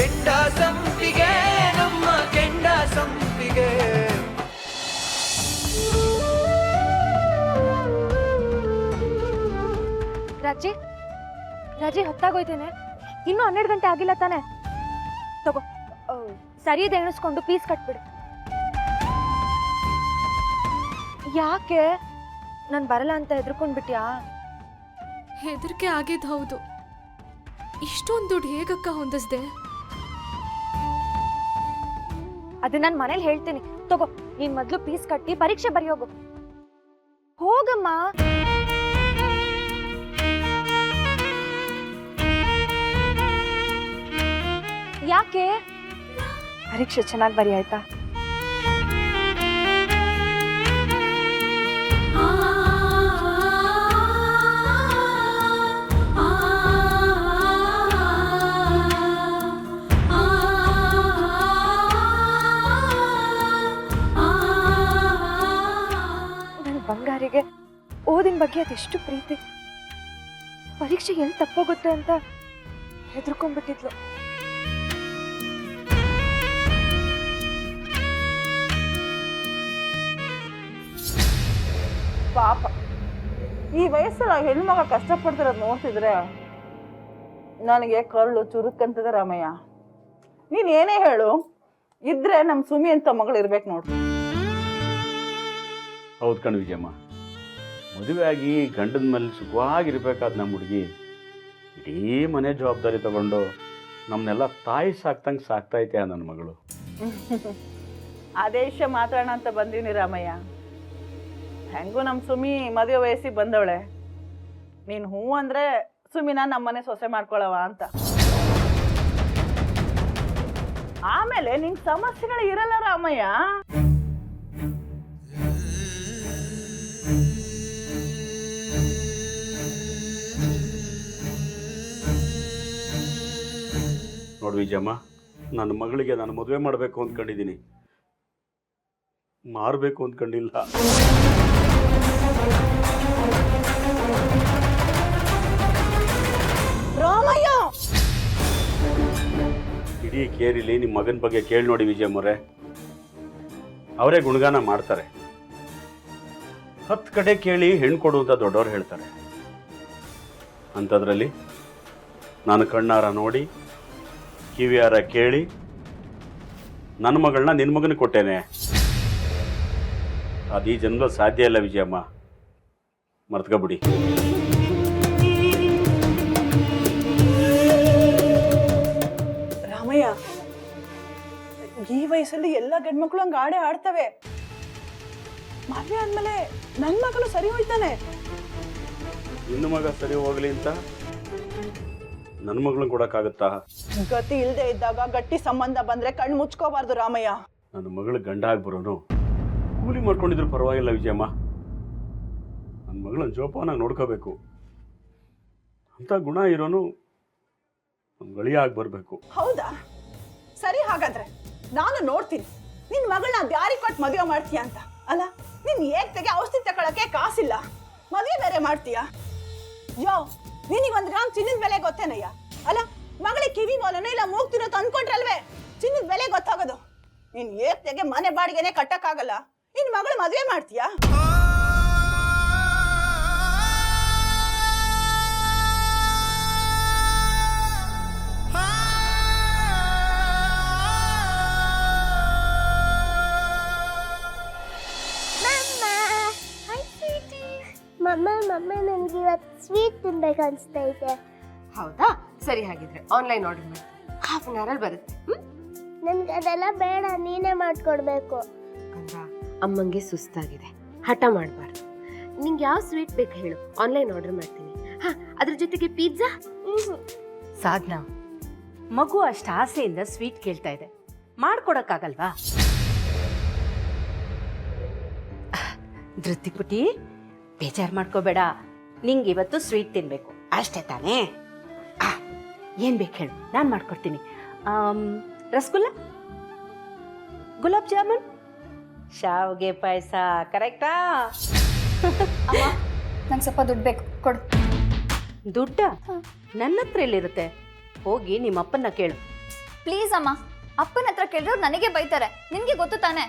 ಕೆಂಡ ಸಂಪಿಗೆ ನಮ್ಮ ಕೆಂಡ ಸಂಪಿಗೆ. ರಾಜಿ ಹೊತ್ತಾಗೋಯ್ತೇನೆ. ಇನ್ನೂ 12 ಗಂಟೆ ಆಗಿಲ್ಲ ತಾನೆ? ತಗೋ, ಸರಿಯದೆ ಎಣಿಸ್ಕೊಂಡು ಪೀಸ್ ಕಟ್ಬಿಡು. ಯಾಕೆ ನಾನು ಬರಲ್ಲ ಅಂತ ಹೆದರ್ಕೊಂಡ್ಬಿಟ್ಯಾ? ಹೆದರಿಕೆ ಆಗಿದ್ದು ಹೌದು. ಇಷ್ಟೊಂದು ದುಡ್ಡು ಹೇಗಕ್ಕ ಹೊಂದಿಸ್ದೆ? ಅದು ನಾನು ಮನೇಲಿ ಹೇಳ್ತೀನಿ. ತಗೋ, ನೀನ್ ಮೊದ್ಲು ಪೀಸ್ ಕಟ್ಟಿ ಪರೀಕ್ಷೆ ಬರೆಯೋಗು. ಹೋಗಮ್ಮ. ಯಾಕೆ? ಪರೀಕ್ಷೆ ಚೆನ್ನಾಗಿ ಬರಿ ಆಯ್ತಾ? ನನ್ನ ಬಂಗಾರಿಗೆ ಓದಿನ ಬಗ್ಗೆ ಅದೆಷ್ಟು ಪ್ರೀತಿ. ಪರೀಕ್ಷೆ ಎಲ್ಲಿ ತಪ್ಪೋಗುತ್ತೆ ಅಂತ ಹೆದರ್ಕೊಂಡ್ಬಿಟ್ಟಿದ್ಲು. ಪಾಪ ಈ ವಯಸ್ಸಲ್ಲಿ ಹೆಣ್ಮಗ ಕಷ್ಟಪಡ್ತಿರೋದು ನೋಡ್ತಿದ್ರೆ ನನಗೆ ಕರುಳು ಚುರುಕಂತದ ರಾಮಯ್ಯ. ನೀನ್ ಏನೇ ಹೇಳು, ಇದ್ರೆ ನಮ್ಮ ಸುಮಿ ಅಂತ ಮಗಳು ಇರ್ಬೇಕು ನೋಡು. ಹೌದು ಕಣ್ ವಿಜಯಮ್ಮ, ಮದುವೆ ಆಗಿ ಗಂಡನ ಮೇಲೆ ಸುಖವಾಗಿರ್ಬೇಕಾದ ನಮ್ಮ ಹುಡುಗಿ ಇಡೀ ಮನೆ ಜವಾಬ್ದಾರಿ ತಗೊಂಡು ನಮ್ಮನ್ನೆಲ್ಲ ತಾಯಿ ಸಾಕ್ತಂಗೆ ಸಾಕ್ತೈತೆ ನನ್ನ ಮಗಳು. ಆದೇಶ ಮಾತಾಡೋಣ ಅಂತ ಬಂದೀನಿ ರಾಮಯ್ಯ. ಹೆಂಗೂ ನಮ್ಮ ಸುಮಿ ಮದುವೆ ವಯಸ್ಸಿಗೆ ಬಂದವಳೆ. ನೀನು ಹೂ ಅಂದ್ರೆ ಸುಮಿನ ನಮ್ಮನೆ ಸೊಸೆ ಮಾಡ್ಕೊಳವ ಅಂತ. ಆಮೇಲೆ ನಿನ್ ಸಮಸ್ಯೆಗಳು ಇರಲ್ಲ ರಾಮಯ್ಯ. ನೋಡು ವಿಜಯಮ್ಮ, ನನ್ನ ಮಗಳಿಗೆ ನಾನು ಮದುವೆ ಮಾಡಬೇಕು ಅಂದ್ಕೊಂಡಿದ್ದೀನಿ, ಮಾರಬೇಕು ಅಂದ್ಕೊಂಡಿಲ್ಲ. ರಾಮಯ್ಯ, ಇಡೀ ಕೇರಿಲಿ ನಿಮ್ಮ ಮಗನ ಬಗ್ಗೆ ಕೇಳಿ ನೋಡಿ ವಿಜಯಮ್ಮರೇ, ಅವರೇ ಗುಣಗಾನ ಮಾಡ್ತಾರೆ. 10 ಕಡೆ ಕೇಳಿ ಹೆಣ್ಣು ಕೊಡು ಅಂತ ದೊಡ್ಡವ್ರು ಹೇಳ್ತಾರೆ. ಅಂಥದ್ರಲ್ಲಿ ನಾನು ಕಣ್ಣಾರ ನೋಡಿ ಕಿವಿಯಾರ ಕೇಳಿ ನನ್ನ ಮಗಳನ್ನ ನಿನ್ನ ಮಗನ ಕೊಟ್ಟೇನೆ. ಅದು ಈ ಜನ್ಮದಲ್ಲಿ ಸಾಧ್ಯ ಇಲ್ಲ ವಿಜಯಮ್ಮ, ಮರ್ತ್ಕೊಬಿಡಿ. ರಾಮಯ್ಯ, ಈ ವಯಸ್ಸಲ್ಲಿ ಎಲ್ಲ ಗಂಡ್ಮಕ್ಳು ಹಂಗ ಆಡೇ ಆಡ್ತವೆ. ಮದುವೆ ಆದ್ಮೇಲೆ ನನ್ನ ಮಗನು ಸರಿ ಹೋಯ್ತಾನೆ. ನಿನ್ನ ಮಗ ಸರಿ ಹೋಗ್ಲಿ ಅಂತ ನನ್ನ ಮಗಳನ್ನ ಕೊಡಕ್ಕಾಗತ್ತಾ? ಗತಿ ಇಲ್ಲದೆ ಇದ್ದಾಗ ಗಟ್ಟಿ ಸಂಬಂಧ ಬಂದ್ರೆ ಕಣ್ಣು ಮುಚ್ಕೋಬಾರ್ದು ರಾಮಯ್ಯ. ನನ್ನ ಮಗಳು ಗಂಡ ಆಗ್ಬರೋನು ಕೂಲಿ ಮಾಡ್ಕೊಂಡಿದ್ರು ಪರವಾಗಿಲ್ಲ ವಿಜಯಮ್ಮ, ನನ್ನ ಮಗಳನ್ನ ಜೋಪಾನಾಗಿ ನೋಡ್ಕೋಬೇಕು. ಅಂತ ಗುಣ ಇರೋನು ನಮ್ಮ ಗಳಿಯ ಆಗಿ ಬರಬೇಕು. ಹೌದಾ? ಸರಿ, ಹಾಗಾದ್ರೆ ನಾನು ನೋಡ್ತೀನಿ ನಿನ್ ಮಗಳನ್ನ ದ್ಯಾರಿ ಕೊಟ್ಟು ಮದುವೆ ಮಾಡ್ತೀಯ ಅಂತ. ಅಲ್ಲ, ನಿನ್ ಏಕ್ತೆಗೆ ಔಷಧಿ ತಗೊಳಕ್ಕೆ ಕಾಸಿಲ್ಲ, ಮದುವೆ ಬೇರೆ ಮಾಡ್ತೀಯ? ಯೋ, ನಿನಗೆ 1 ಗ್ರಾಮ್ ಚಿನ್ನದ ಬೆಲೆ ಗೊತ್ತೇನಯ್ಯ? ಅಲ್ಲ, ಮಗಳಿಗೆ ಕಿವಿ ಮೋಲನೋ ಇಲ್ಲ ಮೂಗ್ತಿರೋ ತಂದ್ಕೊಂಡ್ರಲ್ವೇ ಚಿನ್ನದ ಬೆಲೆ ಗೊತ್ತಾಗೋದು. ನಿನ್ ಏಕ್ತೆಗೆ ಮನೆ ಬಾಡಿಗೆನೆ ಕಟ್ಟಕ್ಕಾಗಲ್ಲ, ನಿನ್ ಮಗಳು ಮದುವೆ ಮಾಡ್ತೀಯಾ? ಮಮ್ಮ ನನಗೆ ಇವತ್ತು ಸ್ವೀಟ್ ತಿನ್ಬೇಕು ಅನಿಸ್ತಾ ಇದೆ. ಹೌದಾ? ಸರಿ, ಹಾಗಿದ್ರೆ ಆನ್ಲೈನ್ ಆರ್ಡರ್ ಮಾಡಿ, ಹಾಫ್ ಅನ್ ಅವರಲ್ಲಿ ಬರುತ್ತೆ. ನನಗೆ ಅದೆಲ್ಲ ಬೇಡ, ನೀನೇ ಮಾಡ್ಕೊಡ್ಬೇಕು. ಅಂದ್ರ ಅಮ್ಮಂಗೆ ಸುಸ್ತಾಗಿದೆ, ಹಠ ಮಾಡಬಾರ್ದು. ನಿಂಗೆ ಯಾವ ಸ್ವೀಟ್ ಬೇಕು ಹೇಳು, ಆನ್ಲೈನ್ ಆರ್ಡರ್ ಮಾಡ್ತೀನಿ. ಅದ್ರ ಜೊತೆಗೆ ಪಿಜ್ಜಾ. ಸಾಧನಾ, ಮಗು ಅಷ್ಟು ಆಸೆಯಿಂದ ಸ್ವೀಟ್ ಕೇಳ್ತಾ ಇದೆ, ಮಾಡ್ಕೊಡಕ್ಕಾಗಲ್ವಾ? ಧೃತಿ ಪುಟಿ, ಬೇಜಾರು ಮಾಡ್ಕೋಬೇಡ, ನಿಂಗೆ ಇವತ್ತು ಸ್ವೀಟ್ ತಿನ್ಬೇಕು ಅಷ್ಟೇ ತಾನೇ? ಏನ್ ಬೇಕು ಹೇಳು, ನಾನು ಮಾಡ್ಕೊಡ್ತೀನಿ. ರಸಗುಲ್ಲ, ಗುಲಾಬ್ ಜಾಮೂನ್, ಶಾವಿಗೆ ಪಾಯಸ, ಕರೆಕ್ಟಾ? ನಂಗೆ ಸ್ವಲ್ಪ ದುಡ್ಡು ಬೇಕು, ಕೊಡು. ದುಡ್ಡ ನನ್ನ ಹತ್ರ ಎಲ್ಲಿರುತ್ತೆ? ಹೋಗಿ ನಿಮ್ಮಪ್ಪನ್ನ ಕೇಳು. ಪ್ಲೀಸ್ ಅಮ್ಮ, ಅಪ್ಪನ ಹತ್ರ ಕೇಳಿದ್ರು ನನಗೆ ಬೈತಾರೆ. ನಿನ್ಗೆ ಗೊತ್ತು ತಾನೆ.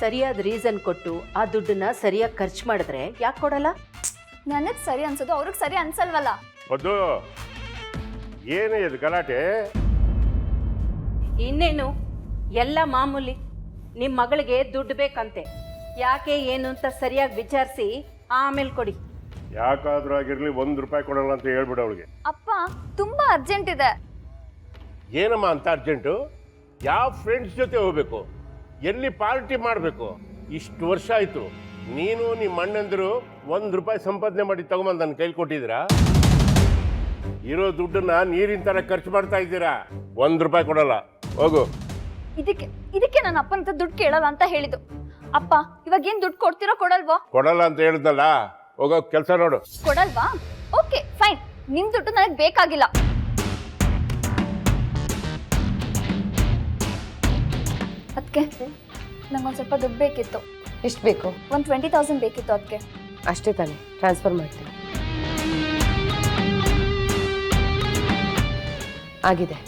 ಸರಿಯಾದ ರೀಸನ್ ಕೊಟ್ಟು ಆ ದುಡ್ಡನ್ನ ಸರಿಯಾಗಿ ಖರ್ಚು ಮಾಡಿದ್ರೆ ಯಾಕೆ ಕೊಡಲ್ಲ? ನನಗ್ ಸರಿ ಅನ್ಸೋದು ಅವ್ರಿಗೆ ಸರಿ ಅನ್ಸಲ್ವಲ್ಲ. ಅದು ಏನೇ ಇದು ಗಲಾಟೆ? ಇನ್ನೇನು ಎಲ್ಲ ಮಾಮೂಲಿ. ನಿಮ್ಮ ಮಗಳಿಗೆ ದುಡ್ಡು ಬೇಕಂತೆ, ಯಾಕೆ ಏನು ಅಂತ ಸರಿಯಾಗಿ ವಿಚಾರಿಸಿ ಆಮೇಲೆ ಕೊಡಿ. ಯಾಕಾದ್ರೂ ಆಗಿರ್ಲಿ ₹1 ಕೊಡಲ್ಲ ಅಂತ ಹೇಳ್ಬಿಡ ಅವಳಿಗೆ. ಅಪ್ಪ ತುಂಬಾ ಅರ್ಜೆಂಟ್ ಇದೆ. ಏನಮ್ಮ ಅಂತ ಅರ್ಜೆಂಟು? ಯಾವ ಫ್ರೆಂಡ್ಸ್ ಜೊತೆ ಹೋಗ್ಬೇಕು, ಎಲ್ಲಿ ಪಾರ್ಟಿ ಮಾಡಬೇಕು? ಇಷ್ಟು ವರ್ಷ ಆಯ್ತು, ನೀನು ನಿಮ್ಮ ಅಣ್ಣಂದಿರು ₹1 ಸಂಪಾದನೆ ಮಾಡಿ ತಗೊಂಬಂದು ನನ್ನ ಕೈಲಿ ಕೊಟ್ಟಿದ್ದೀರಾ? ಇರೋ ದುಡ್ಡನ್ನ ನೀರಿನ ತರ ಖರ್ಚು ಮಾಡ್ತಾ ಇದ್ದೀರಾ. ₹1 ಕೊಡಲ್ಲ, ಹೋಗು. ಇದಕ್ಕೆ ನನ್ನ ಅಪ್ಪನ ಹತ್ರ ದುಡ್ಡು ಕೇಳಲ್ಲ ಅಂತ ಹೇಳಿದ್ದು. ಅಪ್ಪ ಇವಾಗ ಏನ್ ದುಡ್ಡು ಕೊಡ್ತೀರೋ ಕೊಡಲ್ವೋ? ಕೊಡಲ್ಲ ಅಂತ ಹೇಳಿದ್ನಲ್ಲ, ಹೋಗೋ ಕೆಲಸ ನೋಡು. ಕೊಡಲ್ವಾ? ಓಕೆ ಫೈನ್, ನಿಮ್ ದುಡ್ಡು ನನಗೆ ಬೇಕಾಗಿಲ್ಲ. ಅದಕ್ಕೆ ನಂಗೊಂದು ಸ್ವಲ್ಪ ದುಡ್ಡು ಬೇಕಿತ್ತು. ಎಷ್ಟು ಬೇಕು? ಒಂದು 20,000 ಬೇಕಿತ್ತು. ಅದಕ್ಕೆ ಅಷ್ಟೇ ತಾನೆ, ಟ್ರಾನ್ಸ್ಫರ್ ಮಾಡ್ತೀನಿ. ಆಗಿದೆ.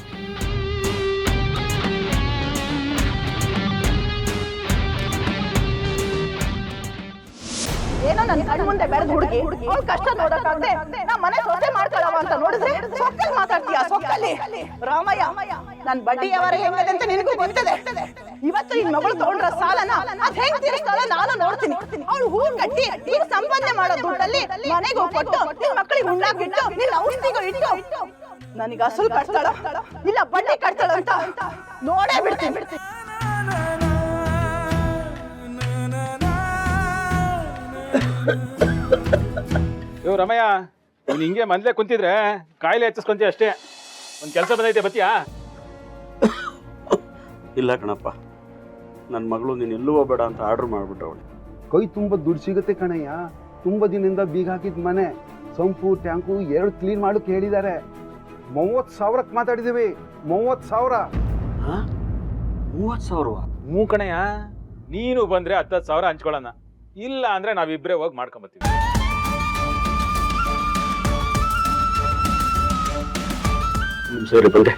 ಏನೋ ನನ್ನ ಕಣ್ಣು ಮುಂದೆ ಬೆಳೆದ ಹುಡುಗಿ ಅವ್ಳ ಕಷ್ಟ ನೋಡಕ್ಕಾಗದೆ ನಾ ಮನೆ ಸೊಸೆ ಮಾಡ್ಕೊಳ್ಳವ ಅಂತ ನೋಡಿದ್ರೆ ಸೊಕ್ಕಲ್ಲಿ ಮಾತಾಡ್ತೀಯಾ? ಸೊಕ್ಕಲ್ಲಿ ರಾಮಯ್ಯ, ನನ್ ಬಡ್ಡಿ ವ್ಯವಹಾರ ಹೆಂಗಿದೆ ಅಂತ ನಿನಗೂ ಗೊತ್ತಿದೆ. ಇವತ್ತು ನಿನ್ ಮಗಳು ತಗೊಂಡ್ರ ಸಾಲನ ಅದ್ ಹೆಂಗ್ ತೀರಿಸ್ತಾಳ ನಾನು ನೋಡ್ತೀನಿ. ಅವಳು ಹೂ ಕಟ್ಟಿ ಈಗ ಸಂಪಾದನೆ ಮಾಡೋ ದುಡ್ಡಲ್ಲಿ ಮನೆಗೂ ಕೊಟ್ಟು ನಿನ್ ಮಕ್ಕಳಿಗೆ ಉಣ್ಣಾಕಿಟ್ಟು ನಿನ್ನ ಔಷಧಿಗಳು ಇಟ್ಟು ನನಗೆ ಅಸಲು ಕಟ್ತಾಳ ಇಲ್ಲ ಬಡ್ಡಿ ಕಟ್ತಾಳ ಅಂತ ನೋಡೇ ಬಿಡ್ತೀನಿ. ಇವ್ ರಮಯ್ಯ, ನೀನು ಹಿಂಗೆ ಮೊದಲೇ ಕುಂತಿದ್ರೆ ಕಾಯಿಲೆ ಹೆಚ್ಚಿಸ್ಕೊಂತೀಯ ಅಷ್ಟೇ. ಒಂದು ಕೆಲಸ ಬಂದೈತೆ, ಬತ್ತೀಯಾ? ಇಲ್ಲ ಕಣಪ್ಪ, ನನ್ನ ಮಗಳು ನೀನು ಎಲ್ಲೂ ಹೋಗಬೇಡ ಅಂತ ಆರ್ಡ್ರ್ ಮಾಡಿಬಿಟ್ಟವಳು. ಕೈ ತುಂಬ ದುಡ್ಡು ಸಿಗುತ್ತೆ ಕಣಯ್ಯ. ತುಂಬ ದಿನದಿಂದ ಬೀಗ ಹಾಕಿದ ಮನೆ, ಸಂಪು ಟ್ಯಾಂಕು 2 ಕ್ಲೀನ್ ಮಾಡೋಕೆ ಹೇಳಿದ್ದಾರೆ. 30,000ಕ್ಕೆ ಮಾತಾಡಿದ್ದೀವಿ. 30,000. 30,000? ಹ್ಞೂ ಕಣಯ್ಯ, ನೀನು ಬಂದರೆ 10,000 ಹಂಚ್ಕೊಳ್ಳೋಣ, ಇಲ್ಲ ಅಂದರೆ ನಾವಿಬ್ಬರೇ ಹೋಗಿ ಮಾಡ್ಕೊಂಬತ್ತೀವಿ. ಸರಿ ಬಂದೆ.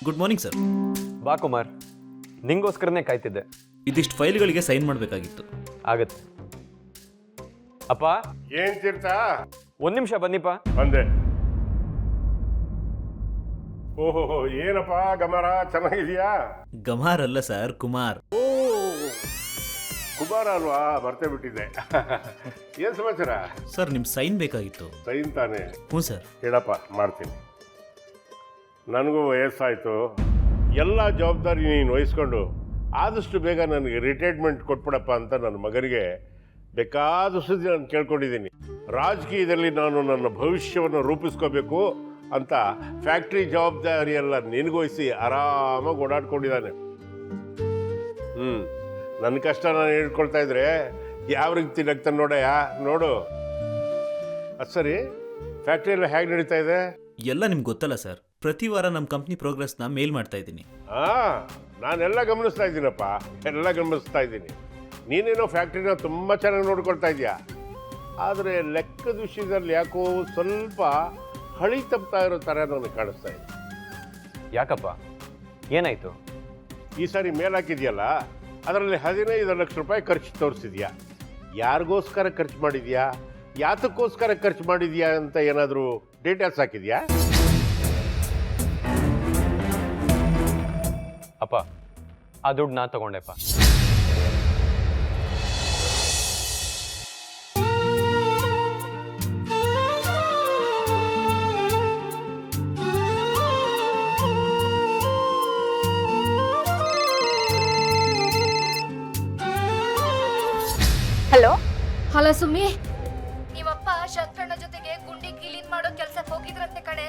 Good morning sir. ಬಾ ಕುಮಾರ್, ನಿಂಗೋಸ್ಕರನೇ ಕಾಯ್ತಿದ್ದೆ. ಇದಿಷ್ಟು ಫೈಲ್ಗಳಿಗೆ ಸೈನ್ ಮಾಡಬೇಕಾಗಿತ್ತು. ಆಗತ್ತೆ. ಅಪ್ಪ, ಏನ್ ತೀರ್ಥ? 1 ನಿಮಿಷ ಬನ್ನಿಪ್ಪ. ಬಂದೆ. ಓಹೋ, ಏನಪ್ಪ ಗಮರ, ಚೆನ್ನಾಗಿದೆಯಾ? ಗಮಾರ್ ಅಲ್ಲ ಸರ್, ಕುಮಾರ್. ಕುಮಾರ ಅಲ್ವಾ? ಮರ್ತೇ ಬಿಟ್ಟಿದ್ದೆ. ಏನ್ ಸಮಾಚಾರ? ಸರ್ ನಿಮ್ಮ ಸೈನ್ ಬೇಕಾಗಿತ್ತು. ಸೈನ್ ತಾನೆ? ಹ್ಞೂ ಸರ್. ಹೇಳಪ್ಪ, ಮಾಡ್ತೀನಿ. ನನಗೂ ವಯಸ್ಸಾಯಿತು, ಎಲ್ಲ ಜವಾಬ್ದಾರಿ ನೀನು ವಹಿಸ್ಕೊಂಡು ಆದಷ್ಟು ಬೇಗ ನನಗೆ ರಿಟೈರ್ಮೆಂಟ್ ಕೊಟ್ಬಿಡಪ್ಪ ಅಂತ ನನ್ನ ಮಗನಿಗೆ ಬೇಕಾದಷ್ಟು ನಾನು ಕೇಳ್ಕೊಂಡಿದ್ದೀನಿ. ರಾಜಕೀಯದಲ್ಲಿ ನಾನು ನನ್ನ ಭವಿಷ್ಯವನ್ನು ರೂಪಿಸ್ಕೋಬೇಕು ಅಂತ ಫ್ಯಾಕ್ಟ್ರಿ ಜವಾಬ್ದಾರಿ ಎಲ್ಲ ನಿನಗೋಯಿಸಿ ಆರಾಮಾಗಿ ಓಡಾಡ್ಕೊಂಡಿದ್ದಾನೆ. ನನ್ನ ಕಷ್ಟ ನಾನು ಹೇಳ್ಕೊಳ್ತಾ ಇದ್ರೆ ಯಾವ ರೀತಿ ನಗ್ತಾನೆ ನೋಡಯ್ಯ, ನೋಡು. ಅದು ಸರಿ, ಫ್ಯಾಕ್ಟ್ರಿ ಎಲ್ಲ ಹೇಗೆ ನಡೀತಾ ಇದೆ? ಎಲ್ಲ ನಿಮ್ಗೆ ಗೊತ್ತಲ್ಲ ಸರ್, ಪ್ರತಿ ವಾರ ನಮ್ಮ ಕಂಪ್ನಿ ಪ್ರೋಗ್ರೆಸ್ನ ಮೇಲ್ ಮಾಡ್ತಾ ಇದ್ದೀನಿ. ನಾನೆಲ್ಲ ಗಮನಿಸ್ತಾ ಇದ್ದೀನಪ್ಪ, ಎಲ್ಲ ಗಮನಿಸ್ತಾ ಇದ್ದೀನಿ. ನೀನೇನೋ ಫ್ಯಾಕ್ಟ್ರಿನ ತುಂಬ ಚೆನ್ನಾಗಿ ನೋಡ್ಕೊಳ್ತಾ ಇದೆಯಾ, ಆದರೆ ಲೆಕ್ಕದ ವಿಷಯದಲ್ಲಿ ಯಾಕೋ ಸ್ವಲ್ಪ ಹಳಿ ತಪ್ತಾ ಇರೋ ಥರ ನನಗೆ ಕಾಣಿಸ್ತಾ ಇದೆ. ಯಾಕಪ್ಪ, ಏನಾಯ್ತು? ಈ ಸಾರಿ ಮೇಲ್ ಹಾಕಿದ್ಯಲ್ಲ, ಅದರಲ್ಲಿ 15 ಲಕ್ಷ ರೂಪಾಯಿ ಖರ್ಚು ತೋರಿಸಿದ್ಯಾ. ಯಾರಿಗೋಸ್ಕರ ಖರ್ಚು ಮಾಡಿದ್ಯಾ, ಯಾತಕ್ಕೋಸ್ಕರ ಖರ್ಚು ಮಾಡಿದ್ಯಾ ಅಂತ ಏನಾದರೂ ಡೀಟೇಲ್ಸ್ ಹಾಕಿದ್ಯಾ? ಅಪ್ಪ, ಆ ದುಡ್ಡು ನಾನು ತಗೊಂಡೆಪ್ಪ. ಹಲೋ ಹಲೋ ಸುಮ್ಮಿ, ನೀವಪ್ಪ ಶಂಕರಣ್ಣ ಜೊತೆಗೆ ಗುಂಡಿ ಕ್ಲೀನ್ ಮಾಡೋ ಕೆಲ್ಸಕ್ಕೆ ಹೋಗಿದ್ರಂತೆ ಕಣೆ.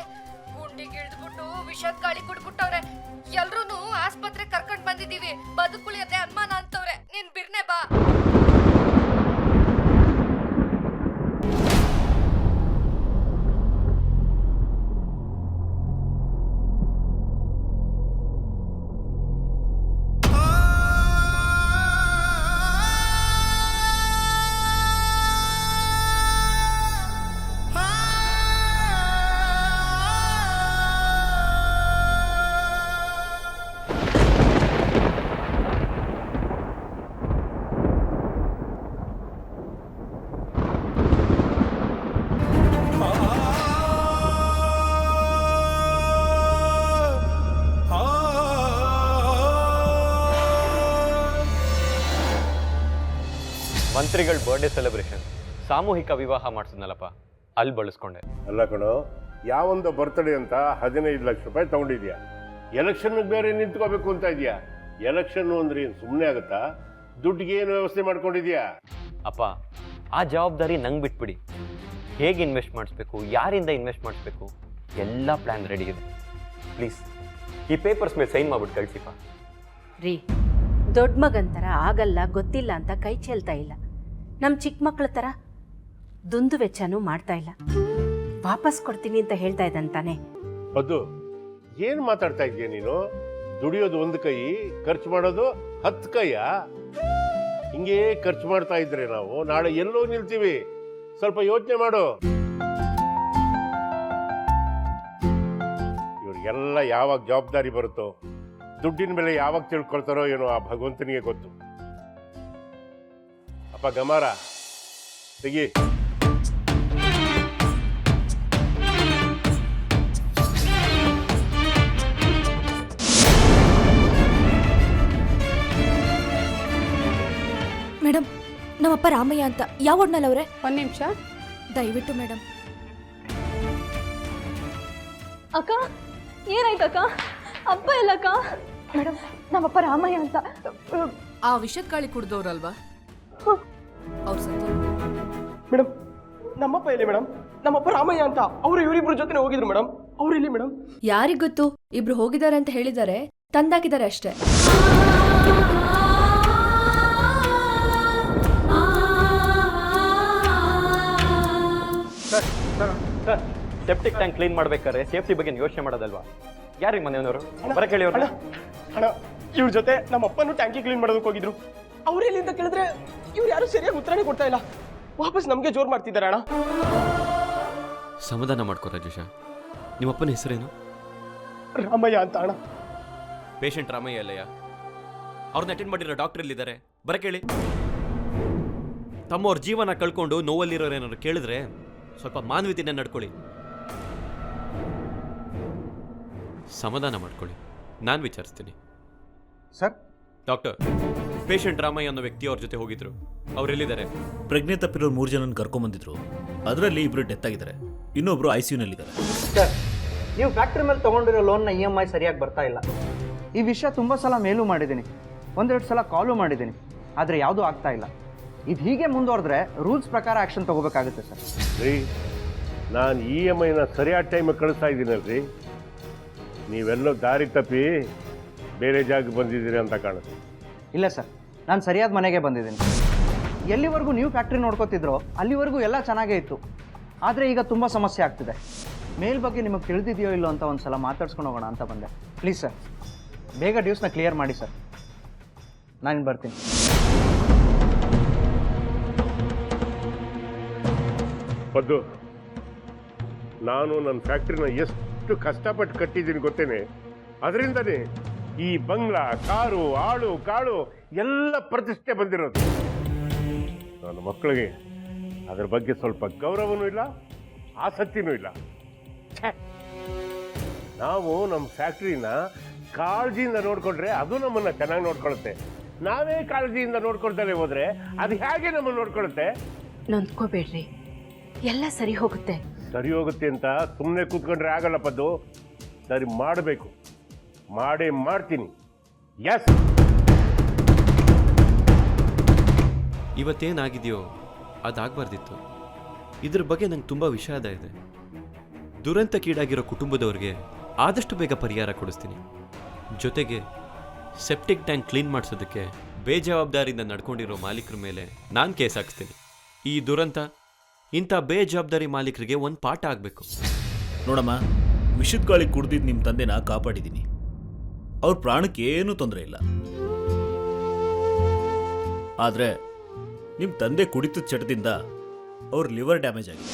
ಗುಂಡಿಗೆ ಇಳಿದ್ಬಿಟ್ಟು ವಿಷದ ಗಾಳಿ ಕುಡ್ಬಿಟ್ಟವ್ರೆ. ಎಲ್ರೂ ಆಸ್ಪತ್ರೆ ಕರ್ಕೊಂಡ್ ಬಂದಿದೀವಿ. ಬದುಕುಳಿಯದೆ ಅನುಮಾನ ಅಂತವ್ರೆ. ನೀನ್ ಬಿರ್ನೆ ಬಾ. ಮಂತ್ರಿಗಳ ಬರ್ಡೇ ಸೆಲೆಬ್ರೇಷನ್ ಸಾಮೂಹಿಕ ವಿವಾಹ ಮಾಡಿಸಿದ್ನಲ್ಲಪ್ಪ, ಅಲ್ಲಿ ಬಳಸ್ಕೊಂಡೆ. ಅಲ್ಲ ಕಣೋ, ಯಾವೊಂದು ಬರ್ತಡೇ ಅಂತ 15 ಲಕ್ಷ ರೂಪಾಯಿ ತಗೊಂಡಿದ್ಯಾ, ಎಲೆಕ್ಷನ್ಗೆ ಬೇರೆ ನಿಂತ್ಕೋಬೇಕು ಅಂತ ಇದೆಯಾ? ಎಲೆಕ್ಷನ್ ಅಂದ್ರೆ ಏನು ಸುಮ್ಮನೆ ಆಗುತ್ತಾ? ದುಡ್ಡಿಗೆ ಏನು ವ್ಯವಸ್ಥೆ ಮಾಡ್ಕೊಂಡಿದ್ಯಾ? ಅಪ್ಪ, ಆ ಜವಾಬ್ದಾರಿ ನಂಗೆ ಬಿಟ್ಬಿಡಿ. ಹೇಗೆ ಇನ್ವೆಸ್ಟ್ ಮಾಡಿಸ್ಬೇಕು, ಯಾರಿಂದ ಇನ್ವೆಸ್ಟ್ ಮಾಡಿಸ್ಬೇಕು, ಎಲ್ಲ ಪ್ಲ್ಯಾನ್ ರೆಡಿ ಇದೆ. ಪ್ಲೀಸ್ ಈ ಪೇಪರ್ಸ್ ಮೇಲೆ ಸೈನ್ ಮಾಡ್ಬಿಟ್ಟು ಕಳಿಸಿಪ್ಪ. ರೀ, ದೊಡ್ಡ ಮಗನ ಥರ ಆಗಲ್ಲ ಗೊತ್ತಿಲ್ಲ ಅಂತ ಕೈ ಚೆಲ್ತಾ ಇಲ್ಲ. ನಮ್ಮ ಚಿಕ್ಕ ಮಕ್ಕಳ ಥರ ದುಂದು ವೆಚ್ಚನೂ ಮಾಡ್ತಾ ಇಲ್ಲ. ವಾಪಸ್ ಕೊಡ್ತೀನಿ ಅಂತ ಹೇಳ್ತಾ ಇದ್ದಂತಾನೆ. ಅದು ಏನು ಮಾತಾಡ್ತಾ ಇದೀಯ ನೀನು? ದುಡಿಯೋದು ಒಂದು ಕೈ, ಖರ್ಚು ಮಾಡೋದು 10 ಕೈಯ? ಹಿಂಗೆ ಖರ್ಚು ಮಾಡ್ತಾ ಇದ್ರೆ ನಾವು ನಾಳೆ ಎಲ್ಲೋ ನಿಲ್ತೀವಿ. ಸ್ವಲ್ಪ ಯೋಚನೆ ಮಾಡು. ಇವ್ರಿಗೆಲ್ಲ ಯಾವಾಗ ಜವಾಬ್ದಾರಿ ಬರುತ್ತೋ, ದುಡ್ಡಿನ ಬೆಲೆ ಯಾವಾಗ ತಿಳ್ಕೊಳ್ತಾರೋ ಏನೋ ಆ ಭಗವಂತನಿಗೆ ಗೊತ್ತು. ಅಪ್ಪ ಗಮಾರ ತೆಗಿ. ಮೇಡಮ್, ನಮ್ಮಪ್ಪ ರಾಮಯ್ಯ ಅಂತ ಯಾವ ಒಡ್ನಲ್ಲಿ ಅವ್ರೆ? 1 ನಿಮಿಷ ದಯವಿಟ್ಟು ಮೇಡಮ್. ಅಕ್ಕ, ಏನಾಯ್ತು ಅಕ್ಕ? ಅಪ್ಪ ಇಲ್ಲ ಅಕ್ಕ. ಮೇಡಮ್, ನಮ್ಮಪ್ಪ ರಾಮಯ್ಯ ಅಂತ. ಆ ವಿಷದ ಗಾಳಿ ಕುಡ್ದವ್ರಲ್ವಾ ಅವ್ರು ಸತ್ತು? ಮೇಡಮ್, ನಮ್ಮಪ್ಪ ಇಲ್ಲಿ ಮೇಡಮ್. ನಮ್ಮಪ್ಪ ರಾಮಯ್ಯ ಅಂತ. ಅವರು ಇವರಿಬ್ರು ಜೊತೆ ಹೋಗಿದ್ರು ಮೇಡಮ್. ಅವ್ರು ಇಲ್ಲಿ ಮೇಡಮ್. ಯಾರಿಗ್ ಗೊತ್ತು? ಇಬ್ರು ಹೋಗಿದ್ದಾರೆ ಅಂತ ಹೇಳಿದ್ದಾರೆ, ತಂದಾಕಿದ್ದಾರೆ ಅಷ್ಟೇ. ಸರ್, ಸೆಪ್ಟಿಕ್ ಟ್ಯಾಂಕ್ ಕ್ಲೀನ್ ಮಾಡ್ಬೇಕಾದ್ರೆ ಸೇಫ್ಟಿ ಬಗ್ಗೆ ಯೋಚನೆ ಮಾಡೋದಲ್ವಾ? ಯಾರಿಗೆ ಮನೆಯವರು ಬರ ಕೇಳಿ ಅವ್ರನ್ನ. ಅಣ್ಣ, ಇವ್ರ ಜೊತೆ ನಮ್ಮಪ್ಪನು ಟ್ಯಾಂಕಿ ಕ್ಲೀನ್ ಮಾಡೋದಕ್ಕೆ ಹೋಗಿದ್ರು. ಅವ್ರೆಲ್ಲಿ ಅಂತ ಕೇಳಿದ್ರೆ ಇವ್ರು ಯಾರು ಸರಿಯಾಗಿ ಉತ್ತರನೇ ಕೊಡ್ತಾ ಇಲ್ಲ. ವಾಪಸ್ ನಮಗೆ ಜೋರ್ ಮಾಡ್ತಿದ್ದಾರೆ ಅಣ್ಣ. ಸಮಾಧಾನ ಮಾಡ್ಕೋ ರಾಜೇಶ. ನಿಮ್ಮಪ್ಪನ ಹೆಸರೇನು? ರಾಮಯ್ಯ ಅಂತ ಅಣ್ಣ. ಪೇಷಂಟ್ ರಾಮಯ್ಯ ಅಲ್ಲಯ್ಯ. ಅವ್ರನ್ನ ಅಟೆಂಡ್ ಮಾಡಿರೋ ಡಾಕ್ಟರ್ ಇಲ್ಲಿದ್ದಾರೆ, ಬರ ಕೇಳಿ. ತಮ್ಮವ್ರ ಜೀವನ ಕಳ್ಕೊಂಡು ನೋವಲ್ಲಿರೋರೇನಾದ್ರು ಕೇಳಿದ್ರೆ ಸ್ವಲ್ಪ ಮಾನವೀಯತೆನ ನಡ್ಕೊಳ್ಳಿ. ಸಮಾಧಾನ ಮಾಡ್ಕೊಳ್ಳಿ, ನಾನು ವಿಚಾರಿಸ್ತೀನಿ. ಸರ್, ಡಾಕ್ಟರ್, ಪೇಷಂಟ್ ರಾಮಯ್ಯ ಅನ್ನೋ ವ್ಯಕ್ತಿ ಅವ್ರ ಜೊತೆ ಹೋಗಿದ್ರು, ಅವರೆಲ್ಲಿದ್ದಾರೆ? ಪ್ರಜ್ಞೆ ತಪ್ಪಿರೋ 3 ಜನನ ಕರ್ಕೊಂಬಂದಿದ್ರು. ಅದರಲ್ಲಿ 2 ಡೆತ್ ಆಗಿದ್ದಾರೆ, ಇನ್ನೊಬ್ರು ICUನಲ್ಲಿದ್ದಾರೆ. ಸರ್, ನೀವು ಫ್ಯಾಕ್ಟ್ರಿ ಮೇಲೆ ತಗೊಂಡಿರೋ ಲೋನ್ನ EMI ಸರಿಯಾಗಿ ಬರ್ತಾ ಇಲ್ಲ. ಈ ವಿಷಯ ತುಂಬ ಸಲ ಮೇಲೂ ಮಾಡಿದ್ದೀನಿ, 1-2 ಸಲ ಕಾಲು ಮಾಡಿದ್ದೀನಿ, ಆದರೆ ಯಾವುದೂ ಆಗ್ತಾ ಇಲ್ಲ. ಇದು ಹೀಗೆ ಮುಂದುವರೆದ್ರೆ ರೂಲ್ಸ್ ಪ್ರಕಾರ ಆ್ಯಕ್ಷನ್ ತಗೋಬೇಕಾಗುತ್ತೆ ಸರ್. ರೀ, ನಾನು EMIನ ಸರಿಯಾದ ಟೈಮಿಗೆ ಕಳಿಸ್ತಾ ಇದ್ದೀನಲ್ರಿ. ನೀವೆಲ್ಲೋ ದಾರಿ ತಪ್ಪಿ ಬೇರೆ ಜಾಗಕ್ಕೆ ಬಂದಿದ್ದೀರಿ ಅಂತ ಕಾಣುತ್ತೆ. ಇಲ್ಲ ಸರ್, ನಾನು ಸರಿಯಾದ ಮನೆಗೆ ಬಂದಿದ್ದೀನಿ. ಎಲ್ಲಿವರೆಗೂ ನೀವು ಫ್ಯಾಕ್ಟ್ರಿ ನೋಡ್ಕೋತಿದ್ರೋ ಅಲ್ಲಿವರೆಗೂ ಎಲ್ಲ ಚೆನ್ನಾಗೇ ಇತ್ತು. ಆದರೆ ಈಗ ತುಂಬ ಸಮಸ್ಯೆ ಆಗ್ತಿದೆ. ಮೇಲ್ ಬಗ್ಗೆ ನಿಮಗೆ ತಿಳಿದಿದೆಯೋ ಇಲ್ಲೋ ಅಂತ ಒಂದು ಸಲ ಮಾತಾಡ್ಸ್ಕೊಂಡು ಹೋಗೋಣ ಅಂತ ಬಂದೆ. ಪ್ಲೀಸ್ ಸರ್, ಬೇಗ ಡ್ಯೂಸ್ನ ಕ್ಲಿಯರ್ ಮಾಡಿ ಸರ್. ನಾನು ಬರ್ತೀನಿ. ಪದ್ದು, ನಾನು ನನ್ನ ಫ್ಯಾಕ್ಟ್ರಿನ ಎಷ್ಟು ಕಷ್ಟಪಟ್ಟು ಕಟ್ಟಿದ್ದೀನಿ ಗೊತ್ತೇನೆ. ಅದರಿಂದನೇ ಈ ಬಂಗ್ಲಾ, ಕಾರು, ಆಳು ಕಾಳು ಎಲ್ಲ ಪ್ರತಿಷ್ಠೆ ಬಂದಿರೋದು. ನನ್ನ ಮಕ್ಕಳಿಗೆ ಅದ್ರ ಬಗ್ಗೆ ಸ್ವಲ್ಪ ಗೌರವನೂ ಇಲ್ಲ, ಆಸಕ್ತಿನೂ ಇಲ್ಲ. ನಾವು ನಮ್ಮ ಫ್ಯಾಕ್ಟ್ರಿನ ಕಾಳಜಿಯಿಂದ ನೋಡ್ಕೊಂಡ್ರೆ ಅದು ನಮ್ಮನ್ನ ಚೆನ್ನಾಗಿ ನೋಡ್ಕೊಳ್ಳುತ್ತೆ. ನಾವೇ ಕಾಳಜಿಯಿಂದ ನೋಡ್ಕೊಳ್ತಾನೆ ಹೋದ್ರೆ ಅದು ಹೇಗೆ ನಮ್ಮನ್ನು ನೋಡ್ಕೊಳ್ಳುತ್ತೆ? ನೊಂದ್ಕೋಬೇಡ್ರಿ, ಎಲ್ಲ ಸರಿ ಹೋಗುತ್ತೆ. ಸರಿ ಹೋಗುತ್ತೆ ಅಂತ ಸುಮ್ಮನೆ ಕೂತ್ಕೊಂಡ್ರೆ ಆಗಲ್ಲ ಪದ್ದು. ಸರಿ ಮಾಡಬೇಕು, ಮಾಡೇ ಮಾಡ್ತೀನಿ. ಎಸ್, ಇವತ್ತೇನಾಗಿದೆಯೋ ಅದಾಗಬಾರ್ದಿತ್ತು. ಇದ್ರ ಬಗ್ಗೆ ನಂಗೆ ತುಂಬ ವಿಷಾದ ಇದೆ. ದುರಂತಕ್ಕೀಡಾಗಿರೋ ಕುಟುಂಬದವ್ರಿಗೆ ಆದಷ್ಟು ಬೇಗ ಪರಿಹಾರ ಕೊಡಿಸ್ತೀನಿ. ಜೊತೆಗೆ ಸೆಪ್ಟಿಕ್ ಟ್ಯಾಂಕ್ ಕ್ಲೀನ್ ಮಾಡಿಸೋದಕ್ಕೆ ಬೇಜವಾಬ್ದಾರಿಯಿಂದ ನಡ್ಕೊಂಡಿರೋ ಮಾಲೀಕರ ಮೇಲೆ ನಾನು ಕೇಸ್ ಹಾಕ್ಸ್ತೀನಿ. ಈ ದುರಂತ ಇಂಥ ಬೇಜವಾಬ್ದಾರಿ ಮಾಲೀಕರಿಗೆ ಒಂದು ಪಾಠ ಆಗಬೇಕು. ನೋಡಮ್ಮ, ವಿಷದ ಗಾಳಿ ಕುಡ್ದಿದ್ದು ನಿಮ್ಮ ತಂದೆನ ಕಾಪಾಡಿದ್ದೀನಿ. ಅವ್ರ ಪ್ರಾಣಕ್ಕೆ ಏನೂ ತೊಂದರೆ ಇಲ್ಲ. ಆದರೆ ನಿಮ್ಮ ತಂದೆ ಕುಡಿತದ ಚಟದಿಂದ ಅವ್ರ ಲಿವರ್ ಡ್ಯಾಮೇಜ್ ಆಗಿದೆ.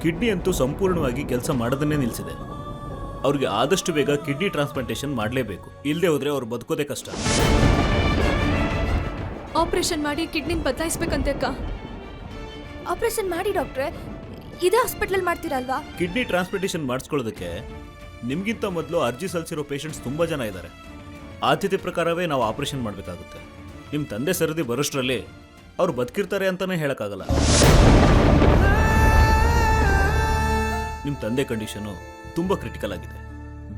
ಕಿಡ್ನಿ ಅಂತೂ ಸಂಪೂರ್ಣವಾಗಿ ಕೆಲಸ ಮಾಡೋದನ್ನೇ ನಿಲ್ಲಿಸಿದೆ. ಅವ್ರಿಗೆ ಆದಷ್ಟು ಬೇಗ ಕಿಡ್ನಿ ಟ್ರಾನ್ಸ್ಪ್ಲಾಂಟೇಷನ್ ಮಾಡಲೇಬೇಕು. ಇಲ್ಲದೆ ಹೋದರೆ ಅವ್ರು ಬದುಕೋದೇ ಕಷ್ಟ. ಆಪರೇಷನ್ ಮಾಡಿ ಕಿಡ್ನಿನ ಬದಲಾಯಿಸ್ಬೇಕಂತೆ ಅಕ್ಕ. ಆಪರೇಷನ್ ಮಾಡಿ ಡಾಕ್ಟ್ರೆ, ಇದೇ ಹಾಸ್ಪಿಟ್ಲಲ್ಲಿ ಮಾಡ್ತೀರಲ್ವಾ? ಕಿಡ್ನಿ ಟ್ರಾನ್ಸ್ಪ್ಲಾಂಟೇಷನ್ ಮಾಡಿಸ್ಕೊಳ್ಳೋದಕ್ಕೆ ನಿಮಗಿಂತ ಮೊದಲು ಅರ್ಜಿ ಸಲ್ಲಿಸಿರೋ ಪೇಷಂಟ್ಸ್ ತುಂಬ ಜನ ಇದ್ದಾರೆ. ಆದ್ಯತೆ ಪ್ರಕಾರವೇ ನಾವು ಆಪರೇಷನ್ ಮಾಡಬೇಕಾಗುತ್ತೆ. ನಿಮ್ಮ ತಂದೆ ಸರದಿ ಬರೋಷ್ಟರಲ್ಲಿ ಅವ್ರು ಬದುಕಿರ್ತಾರೆ ಅಂತಲೇ ಹೇಳೋಕ್ಕಾಗಲ್ಲ. ನಿಮ್ಮ ತಂದೆ ಕಂಡೀಷನು ತುಂಬ ಕ್ರಿಟಿಕಲ್ ಆಗಿದೆ.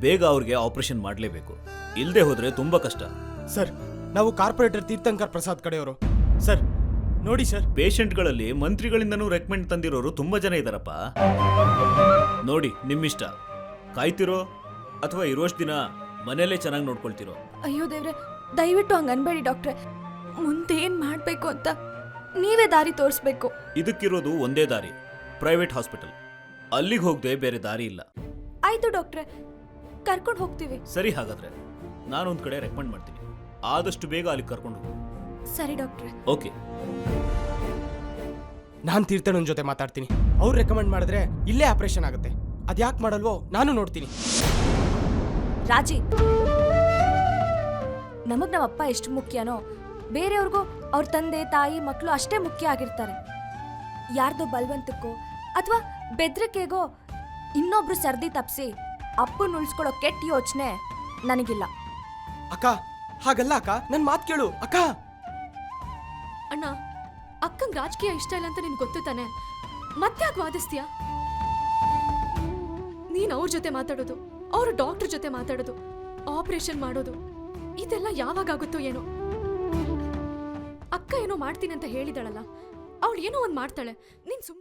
ಬೇಗ ಅವ್ರಿಗೆ ಆಪರೇಷನ್ ಮಾಡಲೇಬೇಕು. ಇಲ್ಲದೆ ಹೋದರೆ ತುಂಬ ಕಷ್ಟ. ಸರ್, ನಾವು ಕಾರ್ಪೊರೇಟರ್ ತೀರ್ಥಂಕರ್ ಪ್ರಸಾದ್ ಕಡೆಯವರು. ಸರ್ ನೋಡಿ ಸರ್, ಪೇಷಂಟ್ಗಳಲ್ಲಿ ಮಂತ್ರಿಗಳಿಂದನೂ ರೆಕಮೆಂಡ್ ತಂದಿರೋರು ತುಂಬ ಜನ ಇದ್ದಾರಪ್ಪ. ನೋಡಿ, ನಿಮ್ಮಿಷ್ಟ. ಕಾಯ್ತಿರೋ ಅಥವಾ ಇರೋಷ್ಟು ದಿನ ಮನೆಯಲ್ಲೇ ಚೆನ್ನಾಗಿ ನೋಡ್ಕೊಳ್ತಿರೋ. ಅಯ್ಯೋ ದೇವ್ರೆ, ದಯವಿಟ್ಟು ಹಂಗೆ ಅನ್ಬೇಡಿ ಡಾಕ್ಟ್ರೆ. ಮುಂದೆ ಏನು ಮಾಡಬೇಕು ಅಂತ ನೀವೇ ದಾರಿ ತೋರಿಸ್ಬೇಕು. ಇದಕ್ಕಿರೋದು ಒಂದೇ ದಾರಿ, ಪ್ರೈವೇಟ್ ಹಾಸ್ಪಿಟಲ್. ಅಲ್ಲಿಗೆ ಹೋಗದೆ ಬೇರೆ ದಾರಿ ಇಲ್ಲ. ಆಯ್ತು ಡಾಕ್ಟ್ರೆ, ಕರ್ಕೊಂಡು ಹೋಗ್ತೀವಿ. ಸರಿ, ಹಾಗಾದ್ರೆ ನಾನೊಂದು ಕಡೆ ರೆಕಮೆಂಡ್ ಮಾಡ್ತೀನಿ. ಆದಷ್ಟು ಬೇಗ ಅಲ್ಲಿಗೆ ಕರ್ಕೊಂಡು ಹೋಗು. ಸರಿ ಡಾಕ್ಟ್ರೆ. ಓಕೆ. ನಾನು ತೀರ್ಥಣ್ಣನ ಜೊತೆ ಮಾತಾಡ್ತೀನಿ. ಅವ್ರು ರೆಕಮೆಂಡ್ ಮಾಡಿದ್ರೆ ಇಲ್ಲೇ ಆಪರೇಷನ್ ಆಗುತ್ತೆ. ಅದ್ಯಾಕೆ ಮಾಡಲ್ವೋ ನಾನು ನೋಡ್ತೀನಿ. ರಾಜಿ, ನಮಗ್ ನಮ್ಮ ಅಪ್ಪ ಎಷ್ಟು ಮುಖ್ಯನೋ ಬೇರೆಯವ್ರಿಗೂ ಅವ್ರ ತಂದೆ ತಾಯಿ ಮಕ್ಕಳು ಅಷ್ಟೇ ಮುಖ್ಯ ಆಗಿರ್ತಾರೆ. ಯಾರ್ದೋ ಬಲವಂತಕ್ಕೋ ಅಥವಾ ಬೆದ್ರಿಕೆಗೋ ಇನ್ನೊಬ್ರು ಸರ್ದಿ ತಪ್ಪಿಸಿ ಅಪ್ಪನ ಉಳಿಸ್ಕೊಳ್ಳೋ ಕೆಟ್ಟ ಯೋಚನೆ ನನಗಿಲ್ಲ. ಅಕ್ಕ, ಹಾಗಲ್ಲ ಅಕ್ಕ, ನನ್ನ ಮಾತು ಕೇಳು ಅಕ್ಕ. ಅಣ್ಣ, ಅಕ್ಕಂಗೆ ರಾಜಕೀಯ ಇಷ್ಟ ಇಲ್ಲ ಅಂತ ನಿನ್ಗೆ ಗೊತ್ತು ತಾನೆ, ಮತ್ತೆ ಯಾಕೆ ವಾದಿಸ್ತೀಯಾ? ನೀನು ಅವ್ರ ಜೊತೆ ಮಾತಾಡೋದು, ಅವರು ಡಾಕ್ಟರ್ ಜೊತೆ ಮಾತಾಡೋದು, ಆಪರೇಷನ್ ಮಾಡೋದು, ಇದೆಲ್ಲ ಯಾವಾಗಾಗುತ್ತೋ ಏನೋ. ಅಕ್ಕ ಏನೋ ಮಾಡ್ತೀನಿ ಅಂತ ಹೇಳಿದಾಳಲ್ಲ, ಅವಳು ಏನೋ ಒಂದು ಮಾಡ್ತಾಳೆ. ನೀನು ಸುಮ್ಮನೆ